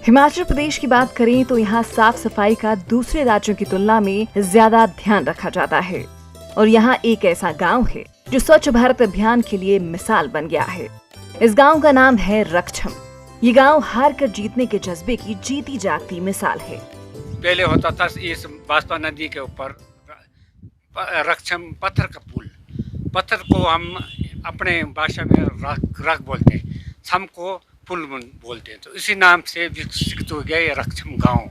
हिमाचल प्रदेश की बात करें तो यहाँ साफ सफाई का दूसरे राज्यों की तुलना में ज्यादा ध्यान रखा जाता है और यहाँ एक ऐसा गांव है जो स्वच्छ भारत अभियान के लिए मिसाल बन गया है। इस गांव का नाम है रक्षम। ये गांव हार कर जीतने के जज्बे की जीती जागती मिसाल है। पहले होता था इस बांसपा नदी के ऊपर रक्षम पत्थर का पुल, पत्थर को हम अपने भाषा में रख बोलते हैं, छम को पुल बोलते हैं, तो इसी नाम से विकसित हो गया ये रक्षम गांव।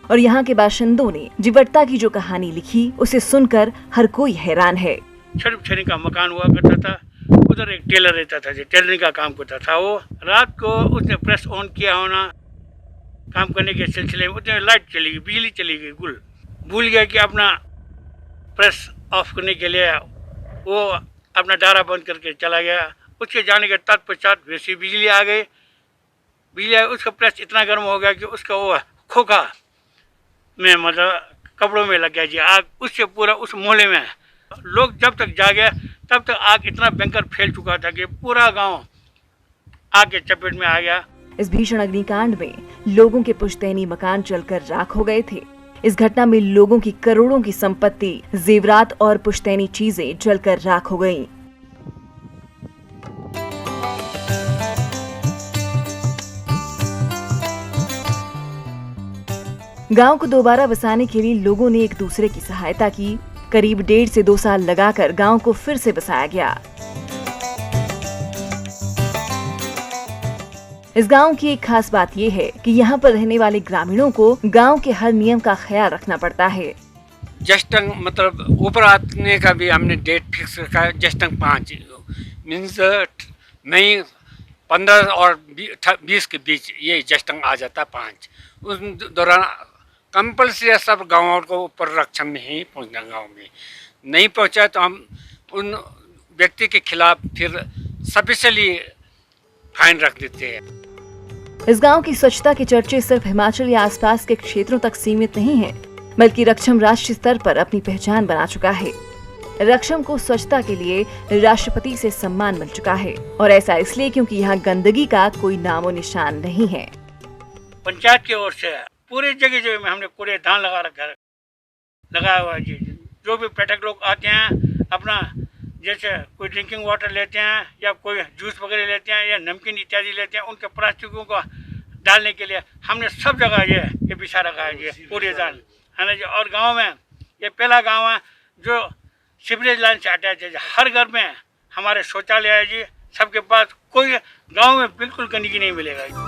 और यहाँ के बाशिंदों ने जीवटता की जो कहानी लिखी उसे सुनकर हर कोई हैरान है। छड़ी का मकान हुआ करता था, उधर एक टेलर रहता था जो टेलरिंग का काम करता था। वो रात को उसने प्रेस ऑन किया होना, काम करने के सिलसिले में उसने लाइट चली गई, बिजली चली गई, भूल गया कि अपना प्रेस ऑफ करने के लिए वो अपना डारा बंद करके चला गया। उसके जाने के तत्पश्चात वैसी बिजली आ गई। उसका प्रेस इतना गर्म हो गया कि उसका वो खोखा में मतलब कपड़ों में लग गया जी आग। उससे पूरा उस मोहल्ले में लोग जब तक जागे तब तक आग इतना भयंकर फैल चुका था कि पूरा गांव आग के चपेट में आ गया। इस भीषण अग्निकांड में लोगों के पुश्तैनी मकान जलकर राख हो गए थे। इस घटना में लोगों की करोड़ों की संपत्ति, जेवरात और पुश्तैनी चीजें जलकर राख हो गईं। गांव को दोबारा बसाने के लिए लोगों ने एक दूसरे की सहायता की। करीब 1.5 से 2 साल लगाकर गांव को फिर से बसाया गया। इस गांव की एक खास बात ये है कि यहाँ पर रहने वाले ग्रामीणों को गांव के हर नियम का ख्याल रखना पड़ता है। जस्टंग मतलब ऊपर आने का भी हमने डेट फिक्स रखा है, जस्टंग 5 मीन्स मई 15 और 20 के बीच ये जस्टंग आ जाता है 5। उस दौरान कंपल्सरी सब गाँव को ऊपर रक्षम में ही पहुँचना। गाँव में नहीं पहुँचा तो हम उन व्यक्ति के खिलाफ फिर स्पेशली फाइन रख देते हैं। इस गांव की स्वच्छता के चर्चे सिर्फ हिमाचल या आसपास के क्षेत्रों तक सीमित नहीं हैं, बल्कि रक्षम राष्ट्रीय स्तर पर अपनी पहचान बना चुका है। रक्षम को स्वच्छता के लिए राष्ट्रपति से सम्मान मिल चुका है और ऐसा इसलिए क्योंकि यहाँ गंदगी का कोई नामो निशान नहीं है। पंचायत की ओर से पूरे जगह में हमने कूड़ेदान लगाया हुआ है जी। जो भी पर्यटक लोग आते हैं अपना जैसे कोई ड्रिंकिंग वाटर लेते हैं या कोई जूस वगैरह लेते हैं या नमकीन इत्यादि लेते हैं, उनके प्लास्टिकों को डालने के लिए हमने सब जगह ये बिछा रखा है जी कूड़ेदान, है ना जी। और गांव में ये पहला गांव है जो सीवरेज लाइन से अटैच है। हर घर में हमारे शौचालय है जी, सबके पास। कोई गाँव में बिल्कुल गंदगी नहीं मिलेगा जी।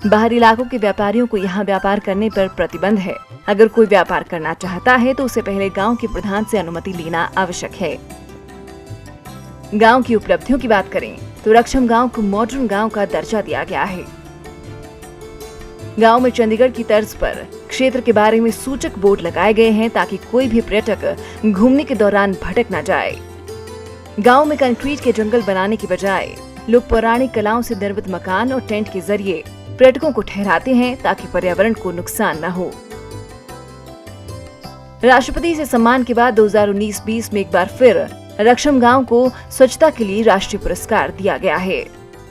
बाहरी इलाकों के व्यापारियों को यहाँ व्यापार करने पर प्रतिबंध है। अगर कोई व्यापार करना चाहता है तो उसे पहले गांव के प्रधान से अनुमति लेना आवश्यक है। गांव की उपलब्धियों की बात करें तो रक्षम गांव को मॉडर्न गांव का दर्जा दिया गया है। गांव में चंडीगढ़ की तर्ज पर क्षेत्र के बारे में सूचक बोर्ड लगाए गए हैं ताकि कोई भी पर्यटक घूमने के दौरान भटक न जाए। गांव में कंक्रीट के जंगल बनाने की बजाय लोग पौराणिक कलाओं से निर्मित मकान और टेंट के जरिए पर्यटकों को ठहराते हैं ताकि पर्यावरण को नुकसान न हो। राष्ट्रपति से सम्मान के बाद 2019-20 में एक बार फिर रक्षम गांव को स्वच्छता के लिए राष्ट्रीय पुरस्कार दिया गया है।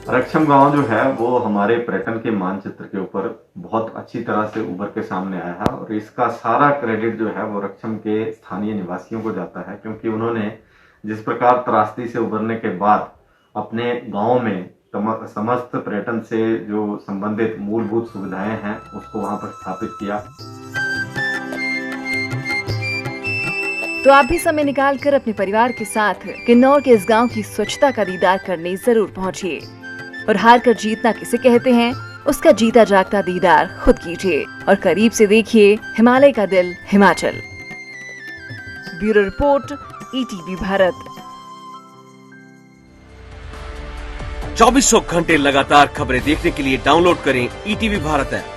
रक्षम गांव जो है वो हमारे पर्यटन के मानचित्र के ऊपर बहुत अच्छी तरह से उभर के सामने आया है और इसका सारा क्रेडिट जो है वो रक्षम के स्थानीय निवासियों को जाता है, क्योंकि उन्होंने जिस प्रकार त्रासदी से उभरने के बाद अपने गाँव में समस्त पर्यटन से जो संबंधित मूलभूत सुविधाएं हैं उसको वहां पर स्थापित किया। तो आप भी समय निकालकर अपने परिवार के साथ किन्नौर के इस गांव की स्वच्छता का दीदार करने जरूर पहुंचिए। और हार कर जीतना किसे कहते हैं, उसका जीता जागता दीदार खुद कीजिए और करीब से देखिए हिमालय का दिल Himachal. Bureau report, ETV Bharat. 2400 घंटे लगातार खबरें देखने के लिए डाउनलोड करें ईटीवी भारत ऐप।